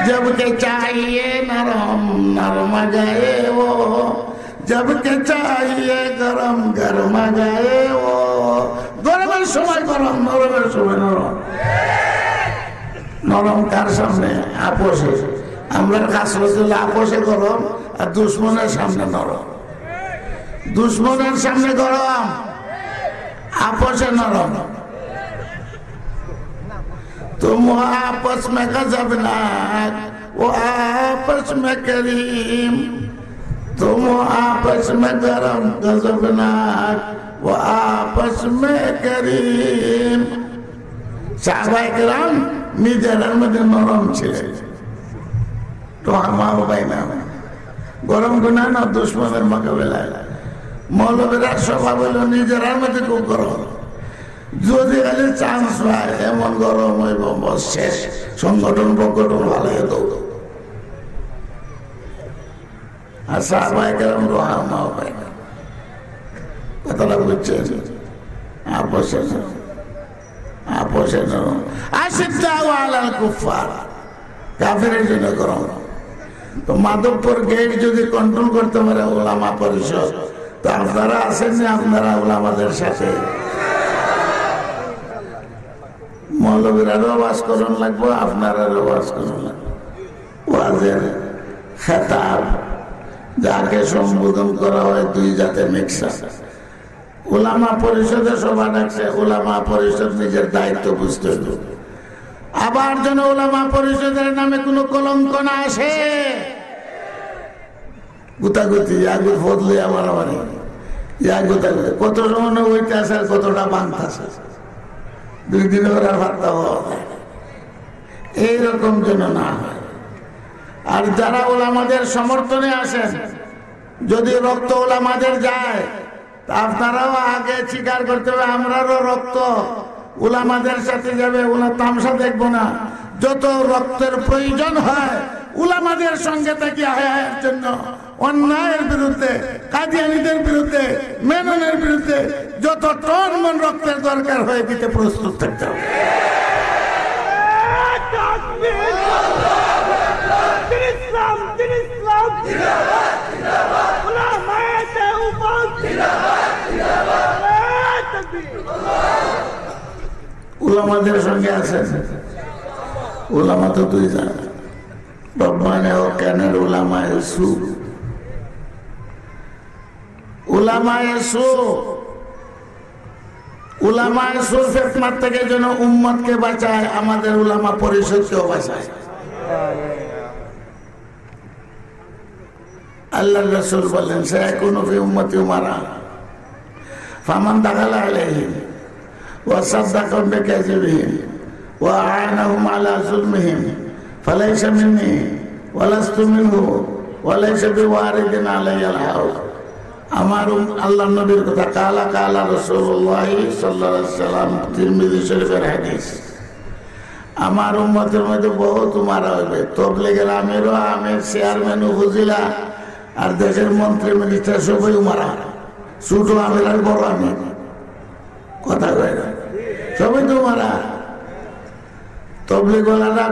जब के चाहिए नरम नरम गए वो, जब के चाहिए गरम गरम गए वो। गरमेर समय गरम, नरमेर समय नरम। नरम कार सामने? আপোষে। আমরা কাসরত হলে আপোষে গরম, আর দুশ্মনের সামনে নরম। দুশ্মনের সামনে গরম, আপোষে নরম। तुम आपस में गजबनाक वो आपस में करीम, तुम आपस में गरम गजबनाक वो आपस में करीम। साहबाए किराम নিজেদের মধ্যে নরম ছিলেন, তো আমার ভাই না গরম গুণা না দুশ্মনের মোকাবেলায়। মৌলবীরা স্বভাব হলো নিজের মধ্যে খুব গরম, যদি খালি চান্স পায় এমন গরম হইব শেষ, সংগঠন প্রকটন ভালো দৌড়। আর সাহাবায়ে কেরাম রহমা পায় না, কথাটা বুঝছেন? আপোষে আপোষে নরম। আশিদ্দাউ আলাল কুফার, কাফেরের জন্য গরম। তো মাধবপুর গেট যদি কন্ট্রোল করতে পারে ওলামা পরিষদ, তো আপনারা আসেননি, আপনারা ওলামাদের সাথে মৌলবীরারও ওয়াজ করুন লাগবো, আপনারারও ওয়াজ করুন লাগবে। ওয়াজের খেতাব যাকে সম্বোধন করা হয় দুই জাতে মিক্সার। উলামা পরিষদে সভা ডাকছে, উলামা পরিষদ নিজের দায়িত্ব বুঝতে হবে। আবার যেন উলামা পরিষদের নামে কোনো কলঙ্ক না আসে। গুতাগুতি ইয়াগুর ফদলে আমার আমার ইয়া গুতাগুতি কত সময় ওইটা আছে আর কতটা বাংতা আছে, দুই দিন ওরা ভাবতে হয়। এইরকম যেন না হয়। আর যারা ওলামাদের সমর্থনে আসেন, যদি রক্ত ওলামাদের যায়, আপনারাও আগে স্বীকার করতে হবে আমরারও রক্ত উলামাদের সাথে যাবে। ওলা তামসা দেখবো না। যত রক্তের প্রয়োজন হয় উলামাদের সঙ্গে থাকি আয়ের জন্য, অন্যায়ের বিরুদ্ধে, কাদিয়ানীদের বিরুদ্ধে, মেননের বিরুদ্ধে যত টন মন রক্তের দরকার হয়ে দিতে প্রস্তুত থাকতে হবে। উলামাদের সঙ্গে আছেন, উলামা তো দুই জান, রব্বানে ও কানের উলামায়ে সু। উলামায়ে সু, উলামায়ে সু ফিতনার থেকে যেন উম্মতকে বাঁচায়, আমাদের উলামা পরিষদকেও বাঁচায়। আল্লাহর রাসূল বলেন, সায়াকুনু ফি উম্মতি উমারা ফামান দাখালা আলাইহিম ওয়া সাদ্দাকা বিকাযিবিহিম ওয়া আ'আনাহুম আলা যুলমিহিম ফালাইসা মিন্নি ওয়া লাস্তু মিনহু ওয়া লাইসা বিওয়ারিদিন আলাইয়াল হাওজ। আমার আল্লাহর নবীর কথা, কালা কালা রাসূলুল্লাহ সাল্লাল্লাহু আলাইহি ওয়াসাল্লাম, তিরমিজি শরীফের হাদিস। আমার উম্মতের মধ্যে বহুত উমারা হইবে, তাবলীগের আমিরও, আমির, চেয়ারম্যান, উপজেলা আর দেশের মন্ত্রী মিনিস্টার সবই উমারা। ছোট আমির আর বড় আমির, কথা কয় না, সবই তো উমারা। তবলীগওয়ালারা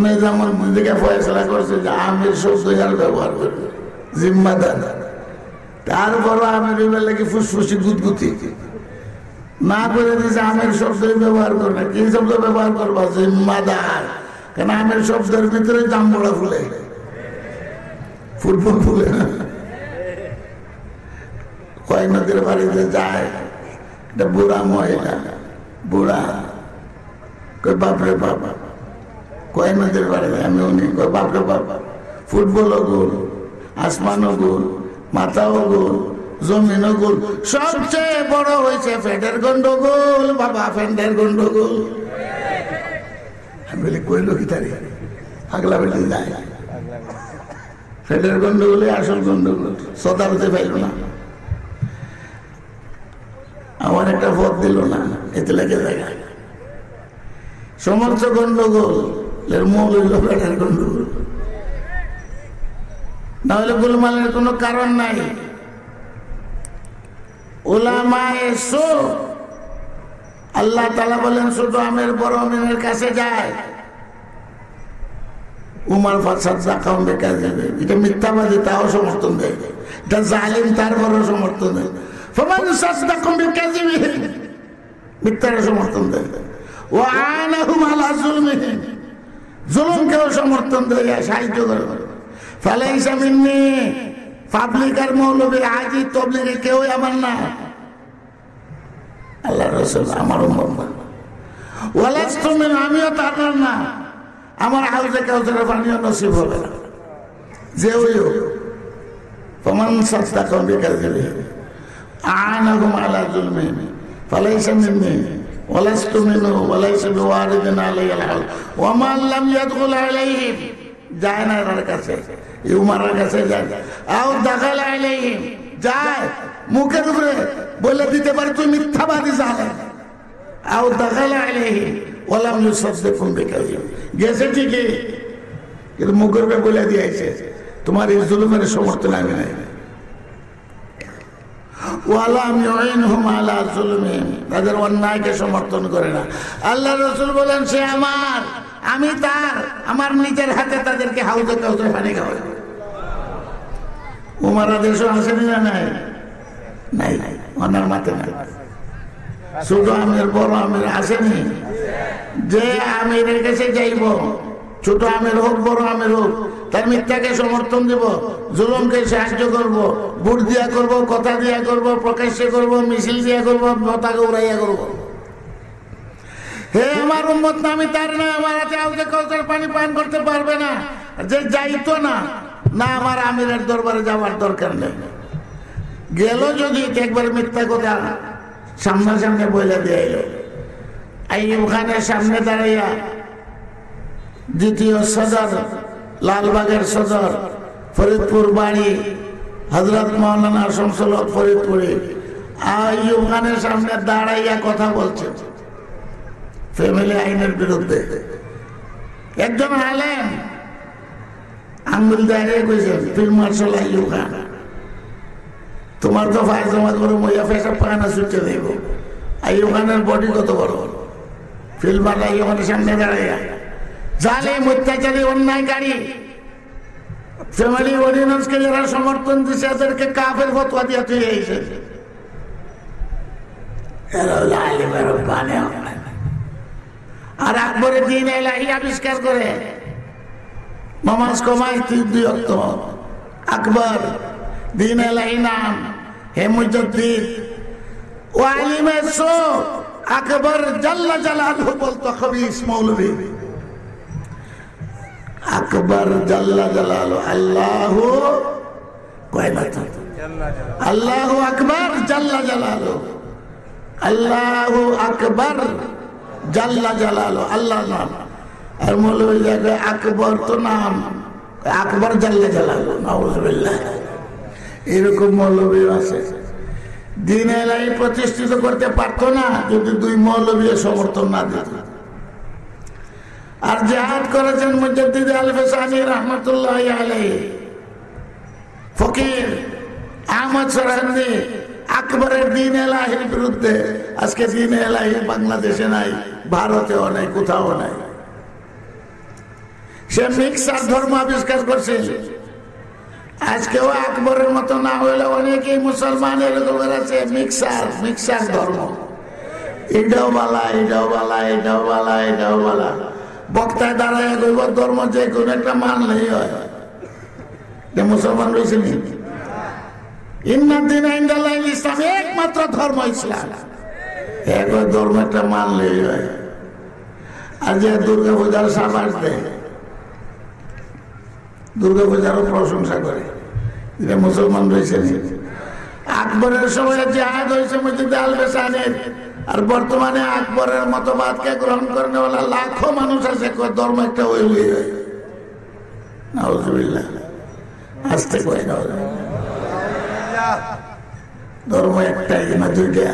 নিজামের দিকে ফয়সালা করছে যে আমির শব্দ আর ব্যবহার করবে, জিম্মাদার। তারপরও আমির লাগে ফুসফুসি গুদগুতি না করে দিয়েছে, আমির শব্দই ব্যবহার করবে। কি শব্দ ব্যবহার করবা? জিম্মাদার। কেন আমির শব্দের ভিতরে জাম্বুড়া ফুলে, ফুটবল ফুলে না। কয় নদীর বাড়িতে যায়, এটা বুড়া মহিলা, বুড়া কই বাপরে বাবা, কয় নদীর বাড়িতে আমি উনি কয় বাপরে বাবা। ফুটবলও গোল, আসমানও গোল, মাথাও গোল, জমিনও গোল, সবচেয়ে বড় হয়েছে ফেডের গন্ডগোল। বাবা ফেন্ডের গন্ডগোল। আমি বলি কইল কি তারি পাগলা বেটে যায়, ফেডের গন্ডগোলে আসল গন্ডগোল, সদা হতে পাইল না। আমার একটা ভোট দিল না, এতে লেগে যায় সমস্ত গন্ডগোল। এর মূল হইল ফেডের গন্ডগোল, না হলে গোলমালের কোনো কারণ নাই। উলামায়ে সু, আল্লাহ তাআলা বলেন ছোট আমের বড় আমের কাছে যায়, উমার ফাসাদাকাহুম বিকাযিবি, এটা মিথ্যাবাদী তাও সমর্থন দেয়, এটা জালিম তারপরও সমর্থন দেয়। ফামান সাদাকাহুম বিকাযিবিহি, মিথ্যার সমর্থন দেয়। ওয়া আনাহুম আলা যুলমিহিম, জুলুমকেও সমর্থন দেয়, সাহায্য করে। ফালাইসা মিন্নি, পাবলিক আর মৌলবী হাজী তাবলীগে কেউ আমার না, আল্লাহর রাসূল আমার উম্মত না। ওয়ালাস্তু মিন, আমিও তার না, আমার হাউজে কাউসারের পানিও নসিব হবে না। যে হইও ফামান সাদাকাহুম বিকাযিবিহি আনাহুম আলা যুলমিহিম ফালাইসা মিন্নি ওয়ালাস্তু মিনহু ওয়ালাইসা বিওয়ারিদিন আলাইহিল হাওল ওয়া মান লাম ইয়াদখুল আলাইহিম, যায় না এর কাছে, উমারের কাছে যায়। আও দাখাল আলাইহিম, যায় মুখের উপরে বলে দিতে পারে তুই মিথ্যাবাদী জালেম। আও দাখাল আলাইহিম ওয়া লাম ইউসাদ্দিকুম বিকাযিব, গেছে ঠিকই কিন্তু মুখের উপরে বলে দিয়েছে তোমার এই জুলুমের সমর্থন আমি নাই। ওয়ালাম ইউইনহুম আলা যুলমিহিম, তাদের অন্যায়কে সমর্থন করে না। আল্লাহ রাসূল বলেন সে আমার, আমি তার, আমার নিজের হাতে তাদেরকে হাউজে কাউসারে পানি খাওয়াই। উমার আদেশও আসেনি না? নাই, নাই, ওনার মাথায় নাই। ছোট আমির বড় আমির আসেনি? যে আমিরের কাছে যাইব, ছোট আমির হোক বড় আমির হোক, তার মিথ্যাকে সমর্থন দিব, জুলুমকে সাহায্য করব, বুট দিয়া করব, কথা দিয়া করব, প্রকাশ্যে করব, মিছিল দিয়া করব, পতাকা উড়াইয়া করব। হে আমার উম্মত না, আমি তার না, আমার হাতে হাউজে কাউসার পানি পান করতে পারবে না। যে যাইতো না, না আমার আমিরের দরবারে যাওয়ার দরকার নেই। গেল যদি একবার মিথ্যা কথা সামনাসামনে বলে দিয়ে এলো। আইয়ুব খানের সামনে দাঁড়াইয়া দ্বিতীয় সদর, লালবাগের সদর, ফরিদপুর বাড়ি, হযরত মাওলানা শামসুল হক ফরিদপুরে, আইয়ুব খানের সামনে দাঁড়াইয়া কথা বলছে ফ্যামিলি আইনের বিরুদ্ধে। একজন আলেম আঙ্গুল দাঁড়িয়ে কইছেন ফিল্ড মার্শাল আইয়ুব খান, তোমার তো ফায়জামা করে মইয়া পেশাব পায়না ছুটে দেব। আইয়ুব খানের বডি কত বড়, ফিল্ড মার্শাল আইয়ুব খানের সামনে দাঁড়াইয়া জালিম, অত্যাচারী, অন্যায়কারী ফ্যামিলি অর্ডিন্যান্সকে যারা সমর্থন দিচ্ছে এদেরকে কাফের ফতোয়া দিয়ে তুই এইছে। আর আকবরের দিন এলাহি আবিষ্কার করে নামাজ কমায় 2 ওয়াক্ত। আকবর দিন এলাহি নাম, হে মুজাদ্দিদ ও আলিমে সো আকবর জাল্লা জালালহু বলতো খবিস মৌলভী। আকবর জাল্লা জালালহু, আল্লাহু কয় না তো, আল্লাহু আকবর জাল্লা জালালহু, আল্লাহু আকবর জাল্লা জালালহু, আল্লাহ নাম। আর মৌলভী জায়গায় আকবর তো নাম, আকবর জাল্লা জালালহু, নাউযুবিল্লাহ। এরকম মৌলভী আছে। দিন এলাহি প্রতিষ্ঠিত করতে পারতো না যদি 2 মৌলভী সমর্থন না দিত। আর জিহাদ করেছেন মুজাদ্দিদ আল-ফিসানি রাহমাতুল্লাহি আলাইহি, ফকির আহমদ সরহান্দি, আকবরের দিন এলাহির বিরুদ্ধে। আজকে দিন এলাহি বাংলাদেশে নাই, ভারতেও নাই, কোথাও নাই। সে মিক্সার ধর্ম আবিষ্কার করছে। আজকেও আকবরের মতো না হইলে অনেকেই মুসলমান এরকম আছে মিক্সার ধর্ম, এটাও বালা, এটাও বালা, এটাও বালা, এটাও বালা। বক্তায় দাঁড়ায় কইব ধর্ম যে কোনো একটা মানলেই হয়। মুসলমান রয়েছে নি? ইন্নাদ্দিন ইনদাল্লাহিল ইসলাম, একমাত্র ধর্ম ইসলাম। একবার ধর্ম একটা মানলেই হয়। আর যে দুর্গা পূজার সাবাস দেয়, দুর্গা পূজারও প্রশংসা করে, এটা মুসলমান রয়েছে নি? আকবরের সময় জিহাদ হয়েছে মুজাদ্দিদ আল-ফিসানির, আর বর্তমানে আকবরের মতবাদকে গ্রহণ করেন বলা লাখো মানুষ আছে। ধর্ম একটা ওই নাউযুবিল্লাহ, আসতে কয় না, ধর্ম একটাই না 2টা।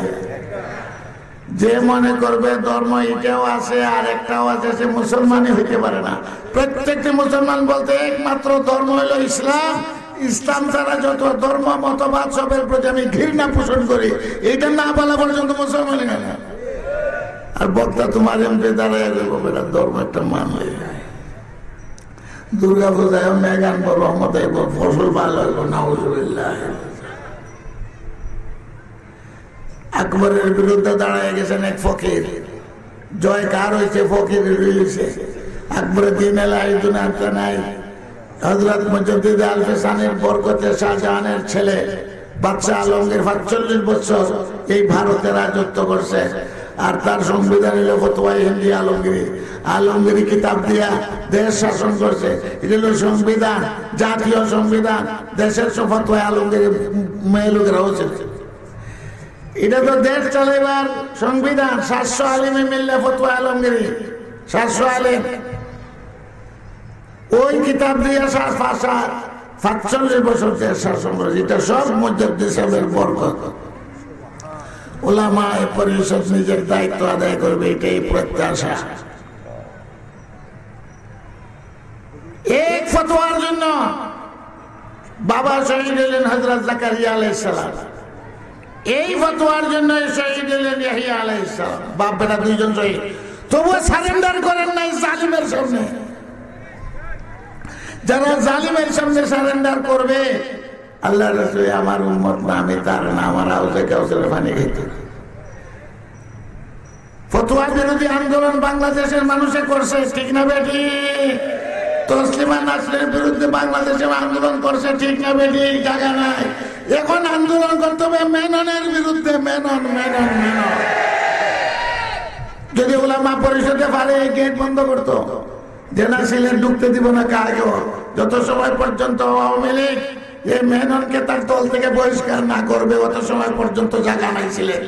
যে মনে করবে ধর্ম এটাও আছে আর একটাও আছে, সে মুসলমানই হইতে পারে না। প্রত্যেকটি মুসলমান বলতে একমাত্র ধর্ম হলো ইসলাম। ইসলাম ছাড়া যত ধর্ম মতবাদ সবের প্রতি আমি ঘৃণা পোষণ করি, এইটা না বলা পর্যন্ত মুসলমান হয় না। আর বক্তা তোমার এমপি দাঁড়ায় বেটা ধর্ম একটা মানলে, দুর্গা পূজায় মেঘ আনবো, রহমত আইব, ফসল ভালো হইব, নাউজুবিল্লাহ। আকবরের বিরুদ্ধে দাঁড়ায় গেছেন এক ফকির, জয় কার হয়েছে? ফকিরের হয়েছে। আকবরের দিন এলাই দুনিয়াতে নাই। হযরত মুজাদ্দিদ আল-ফিসানির বরকতে শাহজাহানের ছেলে বাদশাহ আলমগীর ৪৫ বছর এই ভারতে রাজত্ব করছে, আর তার সংবিধান হলো ফতোয়ায়ে হিন্দি আলমগীরি। আলমগীরি কিতাব দিয়া দেশ শাসন করছে। এটা হলো সংবিধান, জাতীয় সংবিধান, দেশের সব ফতোয়া আলমগীরি মেয়ে লোকেরা হচ্ছে। এটা তো দেশ চালাইবার সংবিধান। ৭০০ আলিমে মিললে ফতোয়া আলমগীরি, ৭০০ আলিম ওই কিতাব দিয়ে ৪৫ বছর দেশ শাসন করেছে। এটা সব মুজাদ্দিদ সাহেবের বরকত। উলামা পরিষদ নিজের দায়িত্ব আদায় করবে, এটাই প্রত্যাশা। এক ফতোয়ার জন্য বাবা শহীদ হলেন হযরত জাকারিয়া আলাইহিস সালাম, এই ফতোয়ার জন্য শহীদ হলেন ইয়াহইয়া আলাইহিস সালাম। বাপ বেটা দুইজন শহীদ, তবুও সারেন্ডার করেন নাই জালিমের সামনে। যারা জালিমের সামনে সারেন্ডার করবে, আল্লাহ রাসূল আমার উম্মত না, আমি তার না, আমার হাউজে কাউসারের পানি খেতে। ফতোয়া বিরোধী আন্দোলন বাংলাদেশের মানুষে করছে, ঠিক না বেটি? তসলিমা নাসরিনের বিরুদ্ধে বাংলাদেশে আন্দোলন করছে, ঠিক না বেটি? জায়গা নাই। এখন আন্দোলন করতে হবে মেননের বিরুদ্ধে। মেনন মেনন মেনন যদি উলামা পরিষদে পারে গেট বন্ধ করতো, যে না সিলেট ঢুকতে দিব না কাকেও, যত সময় পর্যন্ত আওয়ামী লীগ এই মেননকে তার দল থেকে বহিষ্কার না করবে, অত সময় পর্যন্ত জায়গা নাই সিলেট।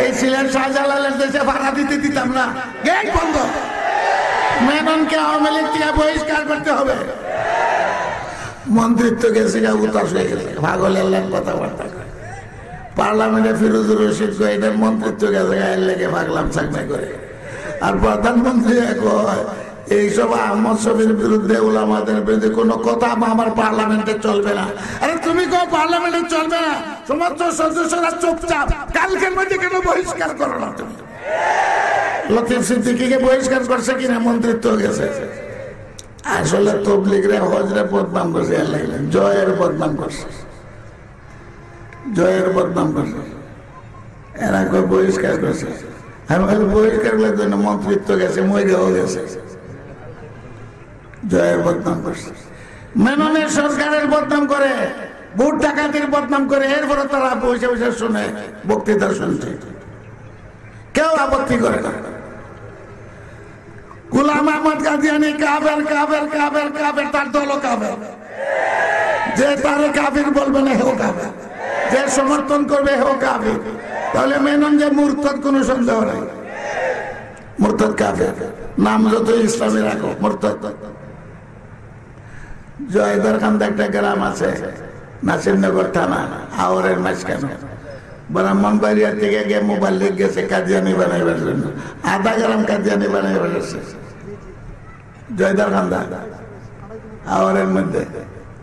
এই সিলেট শাহজালালের দেশে ভাড়া দিতে দিতাম না, গেট বন্ধ। মেননকে আওয়ামী লীগ থেকে বহিষ্কার করতে হবে। মন্ত্রিত্ব গেছে উতাস হয়ে গেছে, পাগলের লাইন কথাবার্তা করে। পার্লামেন্টে ফিরোজুর রশিদ এটার মন্ত্রিত্ব গেছে গায়ের লেগে পাগলাম চাকমা করে। আর প্রধানমন্ত্রী এইসব আহমদ শফির বিরুদ্ধে, উলামাদের বিরুদ্ধে কোনো কথা আমার পার্লামেন্টে চলবে না। আরে তুমি কেউ পার্লামেন্টে চলবে না, সমস্ত সদস্যরা চুপচাপ। কালকের মধ্যে কেন বহিষ্কার করো না তুমি? লতিফ সিদ্দিকীকে বহিষ্কার করছে কিনা? মন্ত্রিত্ব গেছে। আসলে তবলিগরে হজরে বদনাম করছে, জয়ের বদনাম করছে, জয়ের বদনাম করছে। এরা কেউ বহিষ্কার করছে। আমি বলি বহিষ্কার করার জন্য মন্ত্রিত্ব গেছে, মইরাও গেছে। জয়ের বদনাম করছে, মেননের সরকারের বদনাম করে, ভোট ডাকাতির বদনাম করে। এরপরে তারা বসে বসে শুনে, বক্তৃতা শুনছে, কেউ আপত্তি করে না। গোলাম আহমদ কাদিয়ানী কাফের কাফের কাফের কাফের, তার দলও কাফের। যে তারে কাফির বলবে না হেও কাফের, যে সমর্থন করবে হেও কাফির। তাহলে মেনন যে মুরতাদ, কোনো সন্দেহ নাই, মুরতাদ কাফের। নাম যত ইসলামী রাখো, মুরতাদ। জয়দার কান্দা একটা গ্রাম আছে, নাসিরনগর থানা, আওয়ারের মাঝখানে। ব্রাহ্মণবাড়িয়া থেকে গিয়ে মোবাল্লিগ গেছে কাদিয়ানি বানাইবার জন্য, আধা গ্রাম কাদিয়ানি বানাইবার গেছে। জয়দার কান্দা আওয়ারের মধ্যে,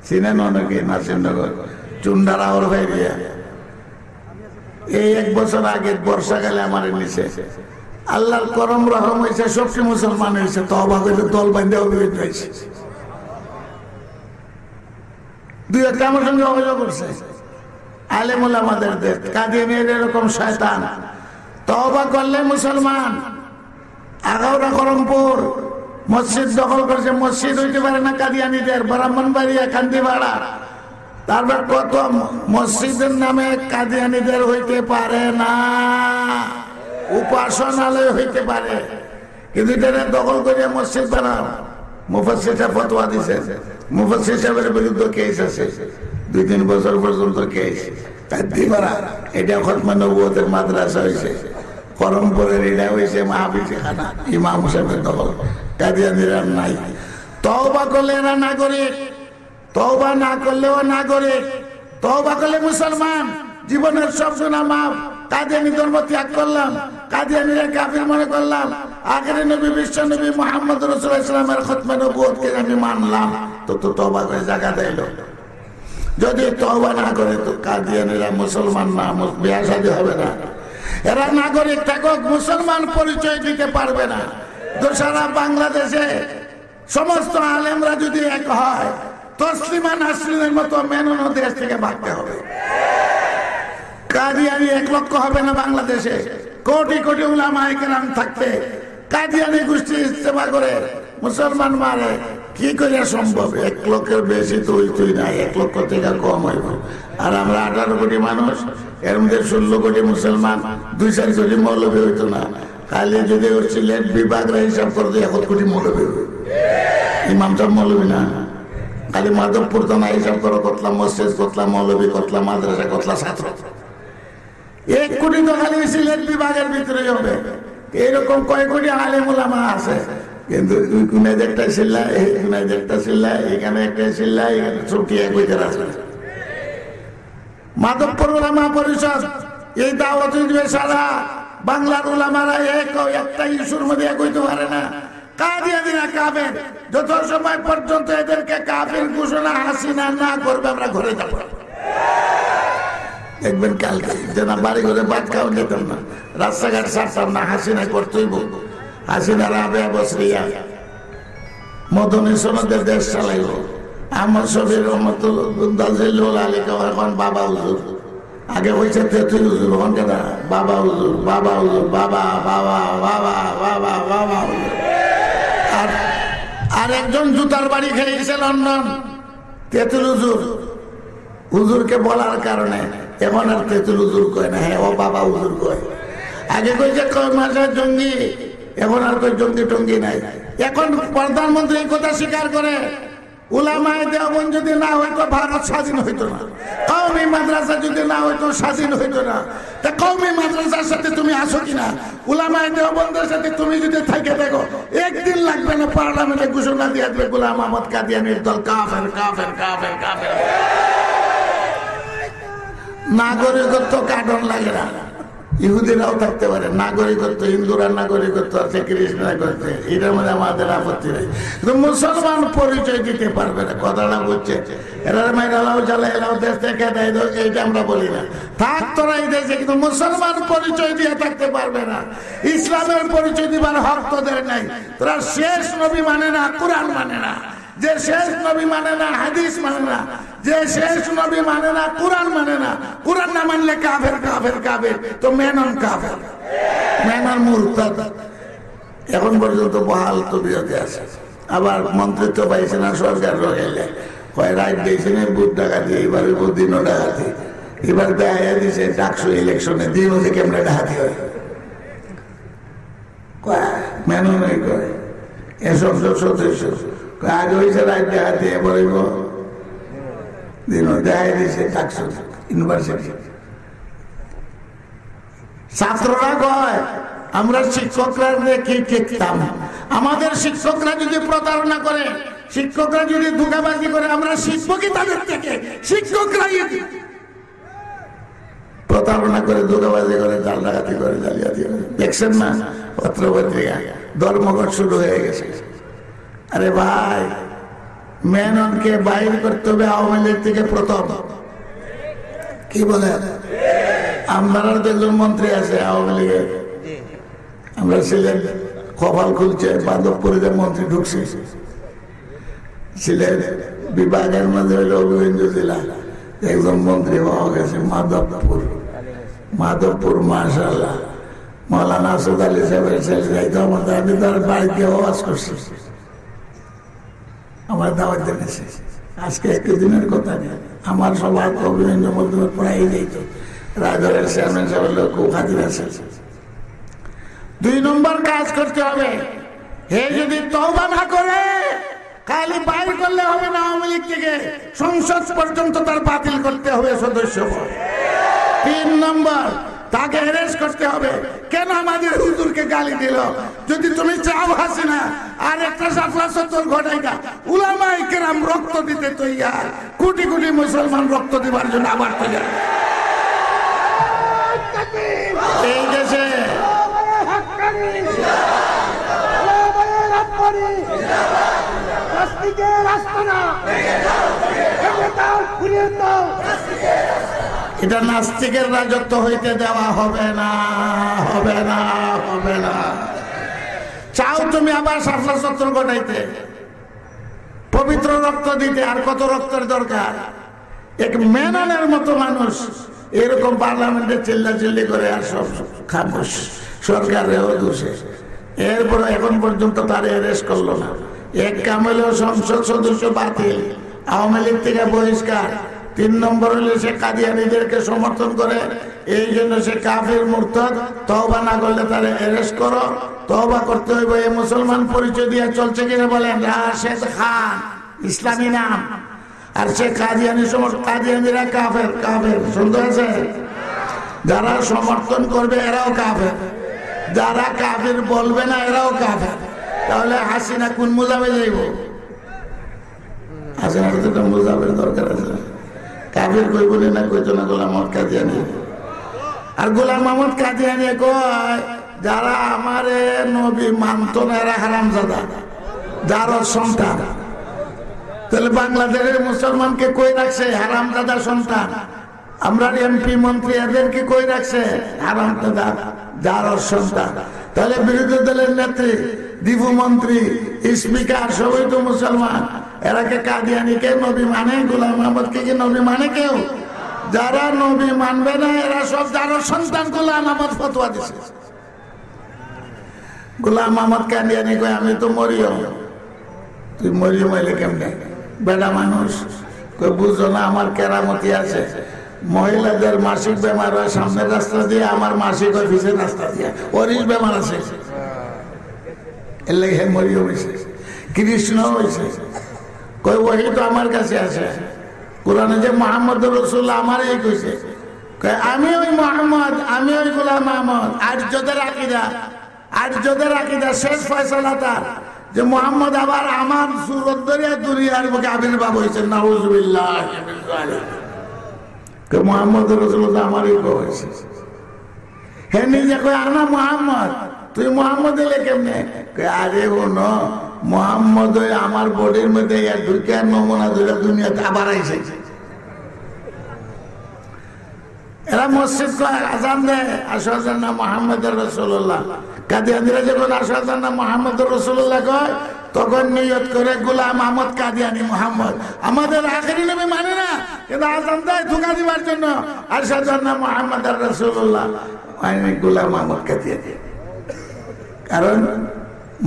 চিনেন অনেকে, নাসিরনগর চুন্ডার আওয়ার ভাই দিয়া। এই 1 বছর আগে বর্ষাকালে আমার নিচে আল্লাহর করম রহম হয়েছে, সবচেয়ে মুসলমান হয়েছে। তওবা করে দল বান্ধে অভিযোগ হয়েছে। 2-1টা আমার সঙ্গে অভিযোগ করছে, আলেমুল আমাদের দেশ কাদিয়ানীর এরকম শয়তান। তওবা করলে মুসলমান। আগাউড়া করমপুর মসজিদ দখল করছে, মসজিদ হইতে পারে না কাদিয়ানীদের। ব্রাহ্মণবাড়িয়া কান্দিবাড়া, তারপর কত মসজিদের নামে কাদিয়ানীদের হইতে পারে না, উপাসনালয় হইতে পারে, কিন্তু এটা দখল করে মসজিদ বানাও। মুফাসসির সাহেব ফতোয়া দিছে, মুফাসসির সাহেবের বিরুদ্ধে কেস আছে, 2-3 বছর পর্যন্ত কেস। কান্দিবাড়া এটা খতমে নবুয়তের মাদ্রাসা হয়েছে, করমপুরের এটা হয়েছে মাহফিজখানা, ইমাম সাহেবের দখল। কাদিয়ানীরা নাই। তওবা করলে এরা নাগরিক, তওবা না করলেও নাগরিক। তওবা করলে মুসলমান, জীবনের সব গুনাহ মাফ। কাদিয়ানী ধর্ম ত্যাগ করলাম, কাদিয়ানীরা কাফির মনে করলাম, আখেরি নবী বিশ্ব নবী মুহাম্মদ রাসূলুল্লাহ সাল্লাল্লাহু আলাইহি ওয়াসাল্লামের খতমে নবুয়তকে আমি মানলাম, তো তওবা করে জায়গা দিল। যদি তওবা না করে তো কাদিয়ানীরা মুসলমান না, বিয়ে শাদী হবে না। এরা নাগরিক থাকুক, মুসলমান পরিচয় দিতে পারবে না। তো সারা বাংলাদেশে সমস্ত আলেমরা যদি এক হয়, তসলিমা নাসরিনের মতো মেনন দেশ থেকে ভাগতে হবে। কাদিয়ানি 1 লক্ষ হবে না বাংলাদেশে, কোটি কোটি উলামায়ে কেরাম থাকতে কাদিয়ানি গোষ্ঠী ইস্তেমা করে মুসলমান মারে কি করে সম্ভব? 1 লক্ষের বেশি তুই নাই, 1 লক্ষ থেকে কম হইব। আর আমরা 18 কোটি মানুষ, এর মধ্যে 16 কোটি মুসলমান, 2-4 কোটি মৌলবী হইতো না। খালি যদি সিলেট বিভাগরা হিসাব করতো 1 কোটি মৌলবী হইব। ইমাম সাহেব মৌলবী না, খালি মাধবপুর তো না হিসাব করো, কতলা মসজিদ, কতলা মৌলবী, কতলা মাদ্রাসা, কতলা ছাত্র। 1 কোটি তো খালি সিলেট বিভাগের ভিতরে হবে। এরকম কয়েক কোটি আলেম ওলামা আছে, কিন্তু দুই কোণে একটা চিল্লা, এই কোণে একটা চিল্লা, এখানে একটা চিল্লা, এখানে ছুটি এক হইতে আছে। মাধবপুর ওলামা পরিষদ এই দাওয়াত দিবে সারা বাংলার ওলামারা একটা ইস্যুর মধ্যে এক হইতে পারে না। কাদিয়ানীরা কাফের, যত সময় পর্যন্ত এদেরকে কাফের ঘোষণা হাসিনা না করবে আমরা ঘরে যাব। দেখবেন কালকে যেন বাড়ি ঘরে ভাত খাওয়া যেতাম না, রাস্তাঘাট ছাড়তাম না, হাসিনা করতেই বলব। হাসিনা রাবে বসরিয়া মদনী সনদের দেশ চালাইব। আমার শরীর এখন বাবা হুজুর, আগে হয়েছে তেতুল হুজুর, এখন কেন বাবা হুজুর, বাবা হুজুর, বাবা বাবা বাবা বাবা বাবা হুজুর। আর একজন জুতার বাড়ি খেয়েছে লন্ডন, তেতুল হুজুর। হুজুরকে বলার কারণে এখন আর তেতুল হুজুর কয় না, হ্যাঁ ও বাবা হুজুর কয়। আগে কইছে কয় মাসের জঙ্গি, এখন আর কই জঙ্গি টঙ্গি নাই। এখন প্রধানমন্ত্রী এই কথা স্বীকার করে, উলামায়ে দেওবন্দ যদি না হইতো ভারত স্বাধীন হইতো না, কওমি মাদ্রাসা যদি না হইতো স্বাধীন হইতো না। তা কওমি মাদ্রাসার সাথে তুমি আসো কিনা? উলামায়ে দেওবন্দের সাথে তুমি যদি থেকে দেখো, একদিন লাগবে না পার্লামেন্টে ঘোষণা দিয়ে দেবে গোলাম আহমদ কাদিয়ানীর দল কাফের কাফের কাফের কাফের। নাগরিকত্ব কার্ডন লাগে না, ইহুদিরাও থাকতে পারে নাগরিকত্ব, হিন্দুরা নাগরিকত্ব আছে, খ্রিস্টানরা করছে, এটার মধ্যে আমাদের আপত্তি নেই। কিন্তু মুসলমান পরিচয় দিতে পারবে না, কথাটা বুঝছে? এরা মেয়েরাও জ্বালা এলাও দেশ থেকে দেয়, এইটা আমরা বলি না। থাক তোরা এই দেশে, কিন্তু মুসলমান পরিচয় দিয়ে থাকতে পারবে না। ইসলামের পরিচয় দিবার হক তোদের নাই। তোরা শেষ নবী মানে না, কোরআন মানে না। যে শেষ নবী মানে না, হাদিস মানে না। যে শেষ নবী মানে না, কোরআন মানে না। কোরআন না মানলে কাফের কাফের কাফের। তো মেনন কাফের, মেনন মুরতাদ। এখন পর্যন্ত বহাল তবিয়তে আছে। আবার মন্ত্রিত্ব পাইছে না সরকার রয়েলে, কয় রাইট দিয়েছে না বুট ডাকাতি, এবারে দিনও ডাকাতি। এবার দেখা দিছে ডাকসু ইলেকশনে দিনও যে কেমনে ডাকাতি হয়, মেনন কয় এসব সদস্য আগে হয়েছে রাইট ডাকাতি, এবারে দিনও দেখা দিছে ডাকসু ইউনিভার্সিটি। ছাত্ররা কয় আমরা শিক্ষকরা কি শিখতাম, আমাদের শিক্ষকরা যদি প্রতারণা করে, শিক্ষকরা যদি ধোঁকাবাজি করে, আমরা শিখবো কি তাদের থেকে? শিক্ষকরাই প্রতারণা করে, ধোঁকাবাজি করে, জাল ডাকাতি করে, জালিয়াতি করে। দেখছেন না পত্র পত্রিকা, ধর্মঘট শুরু হয়ে গেছে। আরে ভাই, মেননকে বাইর করতে হবে আওয়ামী লীগ থেকে প্রথম। কি বলে? আপনারা তো একজন মন্ত্রী আছে আওয়ামী লীগের, আমরা সিলেট কপাল খুলছে, মাধবপুরে মন্ত্রী ঢুকছে। সিলেট বিভাগের মধ্যে হইল গোবিন্দ জেলা, একজন মন্ত্রী হওয়া গেছে মাধবপুর। মাধবপুর মাশাআল্লাহ মৌলানা আসাদ আলী সাহেবের ছেলে যাইতো আমাদের, আমি তার বাড়িতে আওয়াজ করছি, আমার দাওয়াত জেনেছে। আজকে একটু দিনের কথা নেই, আমার সবার গোবিন্দ মধ্যে প্রায় যাইত। রাজরের চেয়ারম্যান সাহেবের লোক খুব হাজির আছে। 2 নম্বর কাজ করতে হবে, হে যদি তওবা না করে, খালি বাইর করলে হবে না আওয়ামী লীগ থেকে, সংসদ পর্যন্ত তার বাতিল করতে হবে সদস্য। 3 নম্বর, তাকে অ্যারেস্ট করতে হবে। কেন আমাদের হুজুরকে গালি দিল? যদি তুমি চাও হাসিনা আর একটা সাফলা সত্তর ঘটাইটা, উলামায়ে কেরাম রক্ত দিতে তৈয়ার, কোটি কোটি মুসলমান রক্ত দিবার জন্য আবার তৈয়ার। এই দেশে এটা নাস্তিকের রাজত্ব হইতে দেওয়া হবে না, হবে না, হবে না। চাও তুমি আবার সাফলা সত্তর ঘটাইতে, পবিত্র রক্ত দিতে আর কত রক্তের দরকার? এক মেননের মতো মানুষ এরকম পার্লামেন্টে চিল্লাচিল্লি করে আর সব খামোশ, সরকারেও দোষে। এরপর এখন পর্যন্ত তার অ্যারেস্ট করলো না। এক কাম হলো সংসদ সদস্য বাতিল, আওয়ামী লীগ থেকে বহিষ্কার। 3 নম্বর হলে সে কাদিয়ানীদেরকে সমর্থন করে, এই জন্য সে কাফির মুরতাদ। তওবা না করলে তারে অ্যারেস্ট করো, তওবা করতে হইব। এই মুসলমান পরিচয় দিয়ে চলছে কিনা বলেন? রাশেদ খান ইসলামী নাম, আর সে কাদিয়ানী সমর্থন। কাদিয়ানীরা কাফের, কাফের শুনতে আছে? যারা সমর্থন করবে এরাও কাফের, যারা কাফির বলবে না এরাও কাফের। তাহলে হাসিনা কোন মুজাবে যাইব? হাসিনার তো মুজাবের দরকার আছে। কাফির কই বলে না, কইতো না গোলাম মোহাম্মদ কাদিয়ানী। আর গোলাম মোহাম্মদ কাদিয়ানী কয় যারা আমারে নবী মানত না এরা হারামজাদা, যার সন্তান। তাহলে বাংলাদেশের মুসলমানকে কই রাখছে? হারামজাদা সন্তান। আমরা এমপি মন্ত্রী এদেরকে কই রাখছে? হারামজাদা, যার সন্তান। তাহলে বিরোধী দলের নেত্রী, দীপু মন্ত্রী, স্পিকার সবাই তো মুসলমান। এরাকে কাদিয়ানীকে নবী মানে? গোলাম মোহাম্মদকে কি নবী মানে কেউ? যারা নবী মানবে না এরা সব যার সন্তান। গোলাম মোহাম্মদ ফতোয়া দিছে। গোলাম মোহাম্মদ কাদিয়ানী কয় আমি তো মরিয়ম। তুই মরিয়ম হইলে কেমনে? বেটা মানুষ। কই বুঝো না আমার কেরামতি আছে। মহিলাদের মাসিক বেমার হয় সামনের রাস্তা দিয়ে, আমার মাসিক হয় পিছের রাস্তা দিয়ে। ওরই বেমার আছে, এর লাগে হে মরিয়ম হয়েছে। কৃষ্ণ হয়েছে। কই ওই তো আমার কাছে আছে। কোরআনে যে মোহাম্মদ রসুল্লাহ আমার এই কইছে, আমি ওই মোহাম্মদ, আমি ওই গোলাম মোহাম্মদ। আর্যদের আকীদা, আর্যদের আকীদা শেষ ফয়সালা তার যে মোহাম্মদ আবার আমার সুরত ধরিয়া দুনিয়ার বুকে আবির্ভাব হয়েছে। নাউজুবিল্লাহ। মোহাম্মদ রসুল্লাহ আমারই কইছে। হে নিজে কই আনা মোহাম্মদ, তুই মোহাম্মদ এলে কেমনে? আরে হনো মোহাম্মদ আমার বডির মধ্যে ঢুকে নমুনা ধরে দুনিয়াতে আবার আইছে। এরা মসজিদ আজান দেয় আশহাদু আন্না মুহাম্মাদুর রাসূলুল্লাহ। কাদিয়ানীরা যখন আশহাদু আন্না মুহাম্মাদুর রাসূলুল্লাহ কয় তখন নিয়ত করে গোলাম মোহাম্মদ কাদিয়ানী মোহাম্মদ আমাদের আখেরি নবী মানে না, কিন্তু আজান দেয় ধোঁকা দিবার জন্য আশহাদু আন্না মুহাম্মাদুর রাসূলুল্লাহ মানে গোলাম মোহাম্মদ কাদিয়ানী। কারণ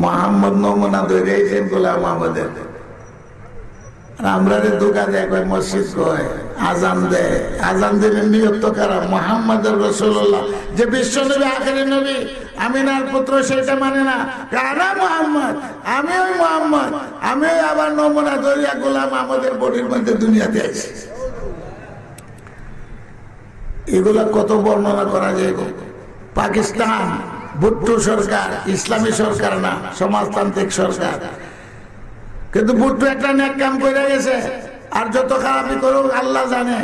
মোহাম্মদ নমুনা ধরেছেন গোলাম মোহাম্মদের। আমরা ধোঁকা দেয়, কয় মসজিদ কয় আজান দেয়, আজান দিলে নিয়ত কারা? মুহাম্মাদুর রাসূলুল্লাহ যে বিশ্ব নবী, আখেরি নবী, আমিনার পুত্র, সেটা মানে না। কারা মুহাম্মদ? আমি ওই মুহাম্মদ, আমি আবার নমুনা ধরিয়া গোলাম আমাদের বডির মধ্যে দুনিয়াতে আছি। এগুলা কত বর্ণনা করা যায়। পাকিস্তান ভুট্টো সরকার, ইসলামী সরকার না, সমাজতান্ত্রিক সরকার, কিন্তু ভুট্টো একটা নেক কাম করে গেছে। আর যত খারাপই করুক আল্লাহ জানে,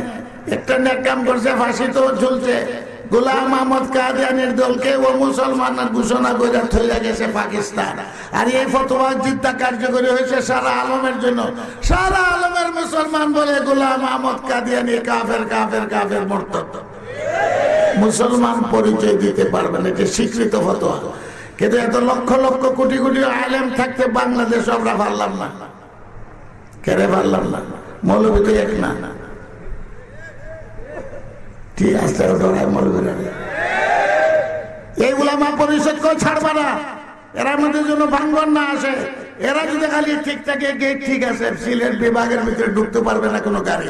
একটা নেক কাম করছে, ফাঁসি তো ঝুলছে। গোলাম মোহাম্মদ কাদিয়ানীর দলকে ও মুসলমান ঘোষণা করে থইয়া গেছে পাকিস্তান। আর এই ফতোয়া জিদ্দা কার্যকরী হয়েছে সারা আলমের জন্য। সারা আলমের মুসলমান বলে গোলাম মোহাম্মদ কাদিয়ানী কাফের, কাফের, কাফের, মুরতাদ। মুসলমান পরিচয় দিতে পারবে না, এটা স্বীকৃত ফতোয়া। কিন্তু এত লক্ষ লক্ষ কোটি কোটি আলেম থাকতে বাংলাদেশ আমরা পারলাম না। কেড়ে পারলাম না? মৌলবী তো এক না, ঠিক আছে। মৌলবীরা এই উলামা পরিষদ কেউ ছাড়বা না। এরা আমাদের জন্য ভাঙ্গন না আসে। এরা যদি খালি ঠিক থাকে, গেট ঠিক আছে, সিলেট বিভাগের ভিতরে ঢুকতে পারবে না কোনো গাড়ি।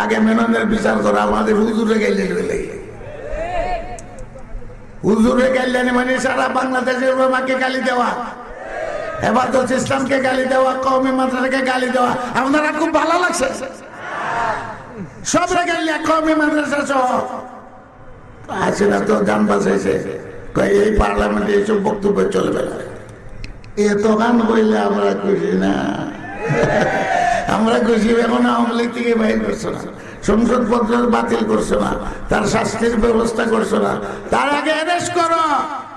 আগে মেননের বিচার করা, আমাদের হুজুরে গেলে হুজুরে গাইলেন মানে সারা বাংলাদেশের উলামাকে গালি দেওয়া, হেফাজত ইসলামকে গালি দেওয়া, কওমি মাদ্রাসাকে গালি দেওয়া। আপনারা খুব ভালো লাগছে? সব গাইলে কওমি মাদ্রাসা সহ আছে না তো গান বাজাইছে। এই পার্লামেন্টে এইসব বক্তব্য চলবে না। এত গান বললে আমরা খুশি না। আমরা খুশি এখন আওয়ামী লীগ থেকে বাইর করছো না, সংসদপত্র বাতিল করছো না, তার শাস্তির ব্যবস্থা করছো না। তার আগে অ্যারেস্ট করো,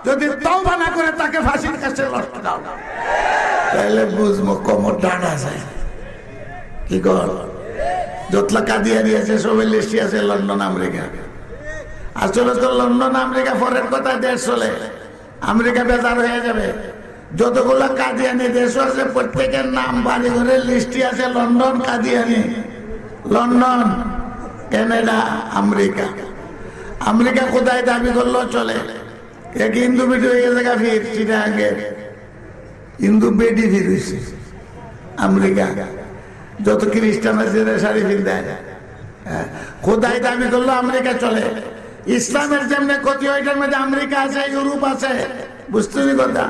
যদি তওবা না করে তাকে ফাঁসির কাছে লটকে দাও, তাহলে বুঝবো কোমর ডানা যায়। কি কর যতলা কাদিয়ানী আছে সবাই লিস্টি আছে লন্ডন আমেরিকা। আসলে তো লন্ডন আমেরিকা পরের কথা, দেশ চলে। আমেরিকা বেজার হয়ে যাবে। যতগুলো কাদিয়ানি দেশ আছে প্রত্যেকের নাম বাড়ি ঘরে লিস্টে আছে। London Qadiani, London, Canada, America. America কোথায় দাবি করলো চলে, এক হিন্দু বেটি হয়ে গেছে ফির চিটাঙ্গে হিন্দু বেটি ফির হয়েছে আমেরিকা। যত খ্রিস্টান আছে শাড়ি ফির কোথায় দাবি করলো আমেরিকা চলে। ইসলামের যেমন ক্ষতি হয় এটার মধ্যে আমেরিকা আছে, ইউরোপ আছে। বুঝতে কথা,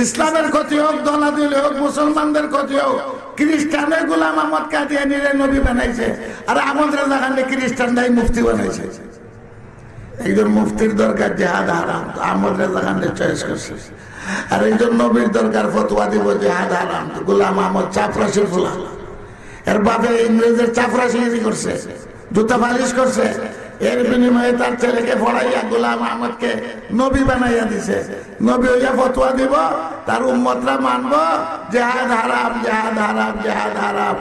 ইসলামের ক্ষতি হোক, দলাদলি হোক, মুসলমানদের ক্ষতি হোক, খ্রিস্টানের গোলাম আহমদ কাদিয়ানিরে নবী বানাইছে, আর আমাদের দেখানে খ্রিস্টানরাই মুফতি বানাইছে। একজন মুফতির দরকার জেহাদ হারাম, আহমদ রেজা খানের চয়েস করছে। আর একজন নবীর দরকার ফতোয়া দিব জেহাদ হারাম, গোলাম আহমদ চাপরাশির ফুলা। এর বাপে ইংরেজের চাপরাশি করছে, জুতা পালিশ করছে, এর বিনিময়ে তার ছেলেকে পড়াইয়া গোলাম আহমদকে নবী বানাইয়া দিছে। নবী হইয়া ফতোয়া দিব, তার উম্মতরা মানবো জেহাদ হারাম, জেহাদ হারাম, জেহাদ হারাম।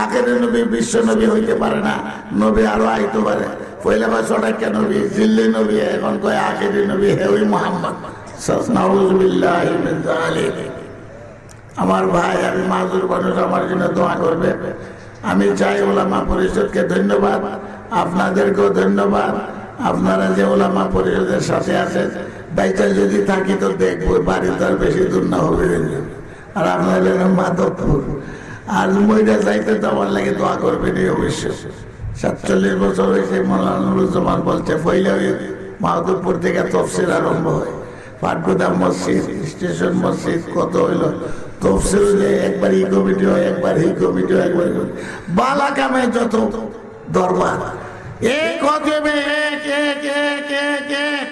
আখেরে নবী বিশ্ব নবী হইতে পারে না, নবী আরো আইতে পারে। পয়লা বছরটা কেন নবী, জিল্লি নবী, এখন কয় আখেরি নবী হে ওই মোহাম্মদ। নাউযুবিল্লাহি মিন যালিক। আমার ভাই, আমি মাযুর মানুষ, আমার জন্য দোয়া করবে। আমি চাই ওলামা পরিষদকে ধন্যবাদ, আপনাদেরকেও ধন্যবাদ। আপনারা যে ওলামা পরিষদের সাথে আছেন, বাইটা যদি থাকি তো দেখবো, বাড়ি তো আর বেশি দূর না হবে। আর আপনাদের মাধবপুর আর মহিলা যাইতে তো আমার লাগে দোয়া করবেন অবশ্য। 47 বছর হয়েছে, মৌলানা বলছে পয়লা মাধবপুর থেকে তফসির আরম্ভ হয়। পাটগুদাম মসজিদ, স্টেশন মসজিদ, কত হইল তফসিল, একবার ই কমিটি হয়, একবার এই কমিটি হয়, একবার বালা কামে যত দরবার এক হবে, এক এক এক এক এক।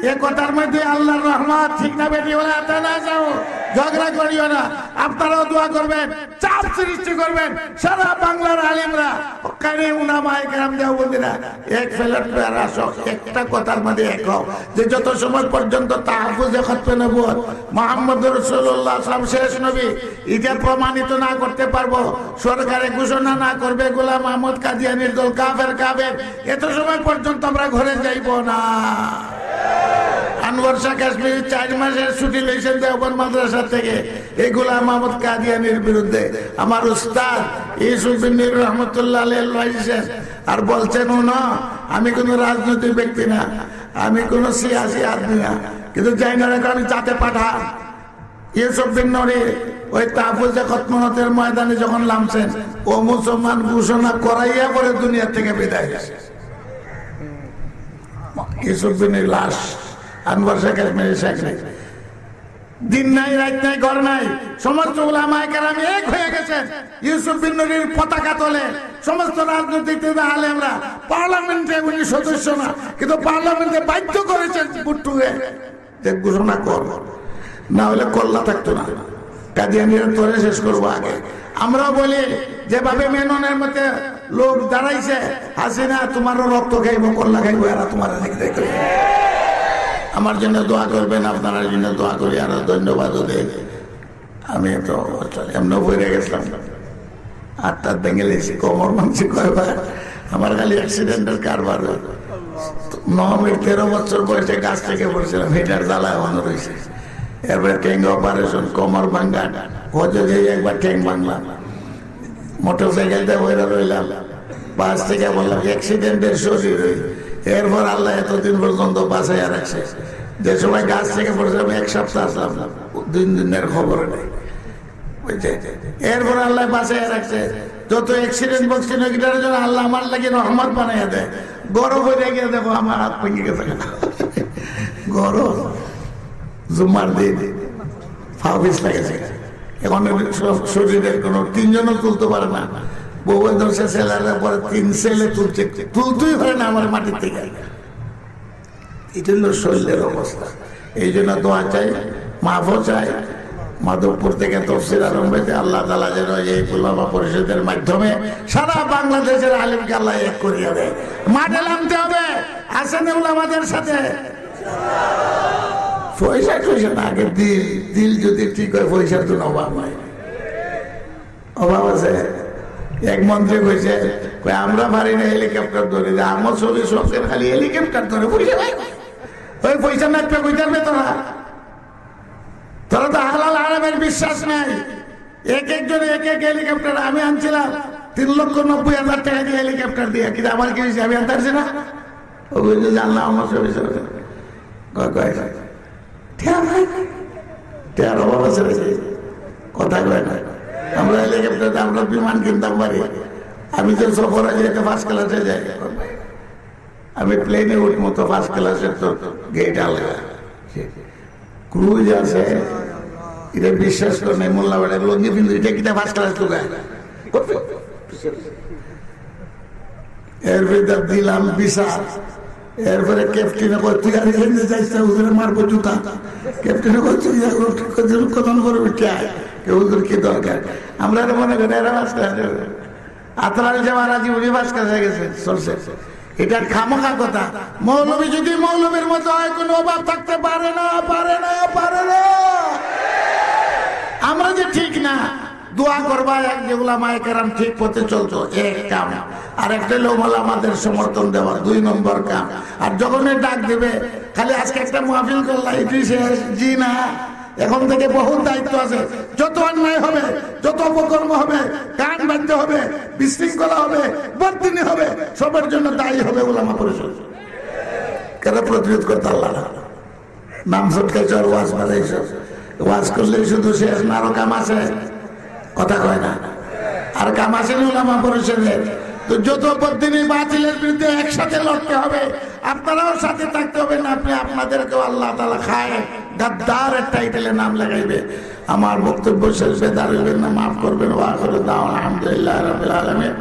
এ কথার মধ্যে আল্লাহর রহমত। ঠিক না বেটি? বলে এত না যাও, ঝগড়া করিও না। আপনারাও দোয়া করবেন, চাপ সৃষ্টি করবেন। সারা বাংলার আলিমরা, ওখানে উলামায়ে কেরাম দেওবন্দিরা এক ফেলার পেয়ার আসো, একটা কথার মধ্যে এক হও যে যত সময় পর্যন্ত তাহফুজে খতমে নবুয়ত মুহাম্মদুর রাসূলুল্লাহ সাল্লাল্লাহু আলাইহি ওয়াসাল্লাম শেষ নবী, এটা প্রমাণিত না করতে পারবো, সরকারে ঘোষণা না করবে গোলাম আহমদ কাদিয়ানির দল কাফের কাফের, এত সময় পর্যন্ত আমরা ঘরে যাইব না। আনোয়ার শাহ কাশ্মীর 4 মাসের ছুটি লইছেন দেওবন্দ মাদ্রাসা থেকে এই গোলাম আহমদ কাদিয়ানির বিরুদ্ধে। আমার উস্তাদ ইউসুফ বিন নূর রহমাতুল্লাহ আলাইহি লইছেন আর বলছেন, না আমি কোন রাজনৈতিক ব্যক্তি না, আমি কোন সিয়াসি আদমি না, কিন্তু যাই না আমি যাতে পাঠান। ইউসুফ বিন নূরি ওই তাহফুজে খতমতের ময়দানে যখন নামছেন, ও মুসলমান ঘোষণা করাইয়া পরে দুনিয়া থেকে বিদায় হয়েছে। ইউসুফ বিনের লাশ আনোয়ার শাহ কাশ্মীরের শেখ নাই, দিন নাই রাত নাই ঘর নাই, সমস্ত উলামায়ে কেরাম এক হয়ে গেছে ইউসুফ বিন নূরির পতাকা তোলে। সমস্ত রাজনৈতিক আলেমরা, পার্লামেন্টে উনি সদস্য না, কিন্তু পার্লামেন্টে বাধ্য করেছেন বুট্টুকে যে ঘোষণা কর, না হলে কল্লা থাকতো না। কাদিয়ানিরা তোরে শেষ করবো আগে। আমরাও বলি যেভাবে মেননের মধ্যে লোক দাঁড়াইছে, হাসিনা তোমারও রক্ত খাইবো, কল্লা খাইবো, এরা তোমার দেখতে। আমার জন্য দোয়া করবেন, আপনার জন্য দোয়া করি। আরো ধন্যবাদ দেন। আমি তো এমন বইরে গেছিলাম, 8টার ভেঙে লেছি, কোমর মানছি কয়বার। আমার খালি অ্যাক্সিডেন্টের কারবার। 9 মিনিট 13 বছর বয়সে গাছ থেকে পড়ছিলাম, হেটার জ্বালায় মনে রয়েছে। এরপরে ট্যাং অপারেশন, কোমর ভাঙ্গা, হজে গিয়ে একবার ট্যাং ভাঙলাম, মোটরসাইকেলটা বইরা রইলাম। বাস থেকে বললাম অ্যাক্সিডেন্টের শরীর। এরপর আল্লাহ এতদিন পর্যন্ত বাঁচাইয়া রাখছে। যে সময় গাছ থেকে পড়ছিলাম 1 সপ্তাহ আসলাম, 2 দিনের খবর নেই। এরপর আল্লাহ বাঁচাইয়া রাখছে। যত অ্যাক্সিডেন্ট বক্সিডেন্ট ওইটার জন্য আল্লাহ আমার লাগে রহমত বানাইয়া দেয়। গরম হয়ে গিয়ে দেখো আমার হাত ভেঙে গেছে, গরম জুমার দিন ফাউবিস লাগেছে। এখন শরীরের কোনো 3 জনও তুলতে পারে না। বউ ধরছে ছেলেরা, পরে 3 ছেলে তুলছে, তুলতেই পারে না আমার মাটির থেকে। এই জন্য শরীরের অবস্থা। এই জন্য দোয়া চাই, মাফও চাই। মাধবপুর থেকে তফসির আরম্ভ হয়েছে। আল্লাহ তাআলা যেন এই উলামা পরিষদের মাধ্যমে সারা বাংলাদেশের আলেমকে আল্লাহ এক করিয়া দেয়। মাঠে নামতে হবে, আসেন উলামাদের সাথে। পয়সা টয়সা না, আগে দিল যদি ঠিক হয়, পয়সার জন্য অভাব নাই। অভাব আছে। এক মন্ত্রী কইছে, আমরা পারি না হেলিকপ্টার ধরে, আমার ছবি সবচেয়ে খালি হেলিকপ্টার ধরে পয়সা নাই। ওই পয়সা না কইতে পারবে তোরা তো হালাল আলমের বিশ্বাস নাই, এক একজন এক এক হেলিকপ্টার। আমি আনছিলাম 3,90,000 টাকা দিয়ে হেলিকপ্টার দিয়ে, কিন্তু আমার কি হয়েছে আমি আনতে পারছি না। ও বলছে জানলাম আমার সব কথা কয় না। আমরা হেলিকপ্টার আমরা বিমান কিনতাম পারি। আমি তো সফর আছে ফার্স্ট ক্লাসে যাই, আমি প্লেনে উঠবো তো ফার্স্ট ক্লাসের তো গেট আলাদা, ক্রুজ আছে, এটা বিশ্বাস করে নাই। মোল্লা বেড়া লঙ্গি কিন্তু এটা কিনা ফার্স্ট ক্লাস তো গায়ে। এর ভিতর দিলাম বিশাল। এরপরে ক্যাপ্টেনে কয় তুই আর এখানে যাইস না, হুজুরে মারবো জুতা। ক্যাপ্টেনে কয় তুই কতক্ষণ করে উঠে আয়, হুজুর কি দরকার। আমরা মনে করি এরা ফার্স্ট ক্লাস, আতরাল যাওয়ার আজ উনি ফার্স্ট ক্লাসে গেছে চলছে। এটা খামোখা কথা। মৌলবী যদি মৌলবীর মতো হয় কোনো অভাব থাকতে পারে না, পারে না, পারে না। আমরা যে ঠিক না দোয়া করবা, এক যেগুলা মায়েরাম ঠিক পথে চলতো, এক কাম। আর একটা লোমাল আমাদের সমর্থন দেওয়া 2 নম্বর কাম। আর যখন ডাক দেবে খালি আজকে একটা মাহফিল করলাম এটি শেষ, জি না, এখন থেকে বহুত দায়িত্ব আছে। যত অন্যায় হবে, যত অপকর্ম হবে, কান বাঁধতে হবে, বিশৃঙ্খলা হবে, বদদিনী হবে, সবার জন্য দায়ী হবে ওলামা পরিষদ। কেন প্রতিরোধ করতে আল্লাহ নাম সৎকার ওয়াজ বাজাইছ, ওয়াজ করলে শুধু শেষ না, আরো কাম আছে। কথা কয় না, আর কাম আসেনি ওলামা পরিষদের। তো যত বদিনী বাতিলের বিরুদ্ধে একসাথে লড়তে হবে, আপনারাও সাথে থাকতে হবে। না আপনি আপনাদেরকেও আল্লাহ তাআলা খায় গাদ্দারের টাইটেলে নাম লাগাইবে। আমার বক্তব্য শেষ হয়ে দাঁড়াবেন না, মাফ করবেন। ওয়া আখিরু দাওয়ানা আলহামদুলিল্লাহি রাব্বিল আলামিন।